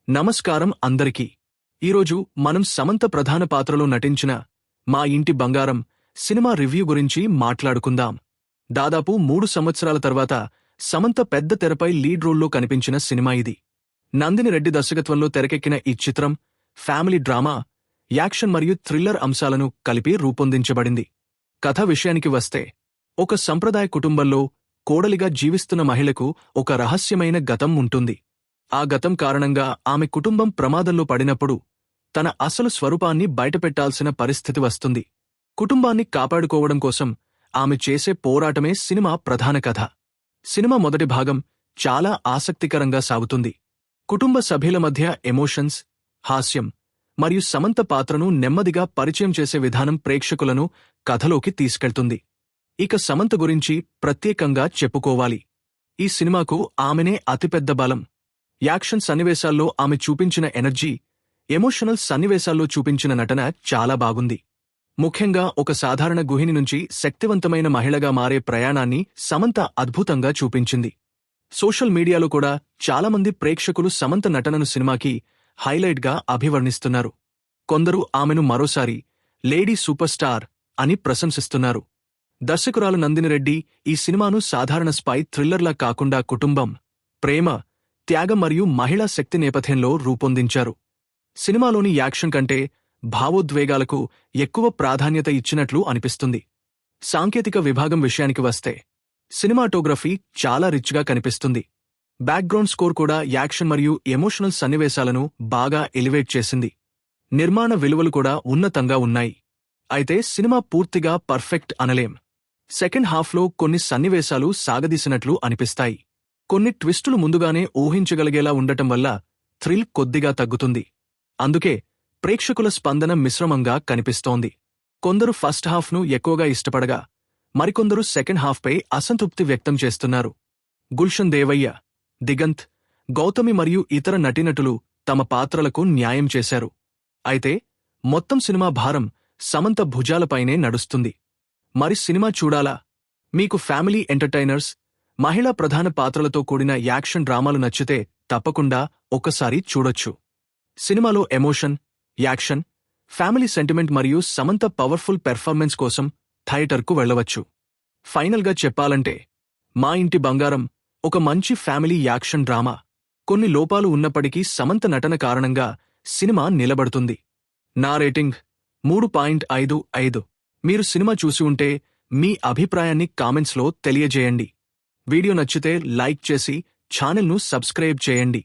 నమస్కారం అందరికీ. ఈరోజు మనం సమంత ప్రధాన పాత్రలో నటించిన మా ఇంటి బంగారం సినిమా రివ్యూ గురించి మాట్లాడుకుందాం. దాదాపు 3 సంవత్సరాల తర్వాత సమంత పెద్ద తెరపై లీడ్ రోల్లో కనిపించిన సినిమా ఇది. నందిని రెడ్డి దర్శకత్వంలో తెరకెక్కిన ఈ చిత్రం ఫ్యామిలీ డ్రామా, యాక్షన్ మరియు థ్రిల్లర్ అంశాలను కలిపి రూపొందించబడింది. కథ విషయానికి వస్తే, ఒక సంప్రదాయ కుటుంబంలో కోడలిగా జీవిస్తున్న మహిళకు ఒక రహస్యమైన గతం ఉంటుంది. ఆ గతం కారణంగా ఆమె కుటుంబం ప్రమాదంలో పడినప్పుడు తన అసలు స్వరూపాన్ని బయటపెట్టాల్సిన పరిస్థితి వస్తుంది. కుటుంబాన్ని కాపాడుకోవడం కోసం ఆమె చేసే పోరాటమే సినిమా ప్రధాన కథ. సినిమా మొదటి భాగం చాలా ఆసక్తికరంగా సాగుతుంది. కుటుంబ సభ్యుల మధ్య ఎమోషన్స్, హాస్యం మరియు సమంత పాత్రను నెమ్మదిగా పరిచయం చేసే విధానం ప్రేక్షకులను కథలోకి తీసుకెళ్తుంది. ఇక సమంత గురించి ప్రత్యేకంగా చెప్పుకోవాలి. ఈ సినిమాకు ఆమెనే అతిపెద్ద బలం. యాక్షన్ సన్నివేశాల్లో ఆమె చూపించిన ఎనర్జీ, ఎమోషనల్ సన్నివేశాల్లో చూపించిన నటన చాలా బాగుంది. ముఖ్యంగా ఒక సాధారణ గృహిణి నుంచి శక్తివంతమైన మహిళగా మారే ప్రయాణాన్ని సమంత అద్భుతంగా చూపించింది. సోషల్ మీడియాలో కూడా చాలామంది ప్రేక్షకులు సమంత నటనను సినిమాకి హైలైట్గా అభివర్ణిస్తున్నారు. కొందరు ఆమెను మరోసారి లేడీ సూపర్ స్టార్ అని ప్రశంసిస్తున్నారు. దర్శకురాలు నందిని రెడ్డి ఈ సినిమాను సాధారణ స్పై థ్రిల్లర్లా కాకుండా కుటుంబం, ప్రేమ, త్యాగం మరియు మహిళా శక్తి నేపథ్యంలో రూపొందించారు. సినిమాలోని యాక్షన్ కంటే భావోద్వేగాలకు ఎక్కువ ప్రాధాన్యత ఇచ్చినట్లు అనిపిస్తుంది. సాంకేతిక విభాగం విషయానికి వస్తే, సినిమాటోగ్రఫీ చాలా రిచ్గా కనిపిస్తుంది. బ్యాక్గ్రౌండ్ స్కోర్ కూడా యాక్షన్ మరియు ఎమోషనల్ సన్నివేశాలను బాగా ఎలివేట్ చేసింది. నిర్మాణ విలువలు కూడా ఉన్నతంగా ఉన్నాయి. అయితే సినిమా పూర్తిగా పర్ఫెక్ట్ అనలేం. సెకండ్ హాఫ్లో కొన్ని సన్నివేశాలు సాగదీసినట్లు అనిపిస్తాయి. కొన్ని ట్విస్టులు ముందుగానే ఊహించగలిగేలా ఉండటం వల్ల థ్రిల్ కొద్దిగా తగ్గుతుంది. అందుకే ప్రేక్షకుల స్పందన మిశ్రమంగా కనిపిస్తోంది. కొందరు ఫస్ట్ హాఫ్ను ఎక్కువగా ఇష్టపడగా, మరికొందరు సెకండ్ హాఫ్పై అసంతృప్తి వ్యక్తం చేస్తున్నారు. గుల్షన్ దేవయ్య, దిగంత్, గౌతమి మరియు ఇతర నటీనటులు తమ పాత్రలకు న్యాయం చేశారు. అయితే మొత్తం సినిమా భారం సమంత భుజాలపైనే నడుస్తుంది. మరి సినిమా చూడాలా? మీకు ఫ్యామిలీ ఎంటర్టైనర్స్, మహిళా ప్రధాన పాత్రలతో కూడిన యాక్షన్ డ్రామాలు నచ్చితే తప్పకుండా ఒకసారి చూడొచ్చు. సినిమాలో ఎమోషన్, యాక్షన్, ఫ్యామిలీ సెంటిమెంట్ మరియు సమంత పవర్ఫుల్ పెర్ఫార్మెన్స్ కోసం థియేటర్కు వెళ్లవచ్చు. ఫైనల్గా చెప్పాలంటే, మా ఇంటి బంగారం ఒక మంచి ఫ్యామిలీ యాక్షన్ డ్రామా. కొన్ని లోపాలు ఉన్నప్పటికీ సమంత నటన కారణంగా సినిమా నిలబడుతుంది. నా రేటింగ్ 3.55. మీరు సినిమా చూసి ఉంటే మీ అభిప్రాయాన్ని కామెంట్స్లో తెలియజేయండి. వీడియో నచ్చితే లైక్ చేసి ఛానల్ను సబ్స్క్రైబ్ చేయండి.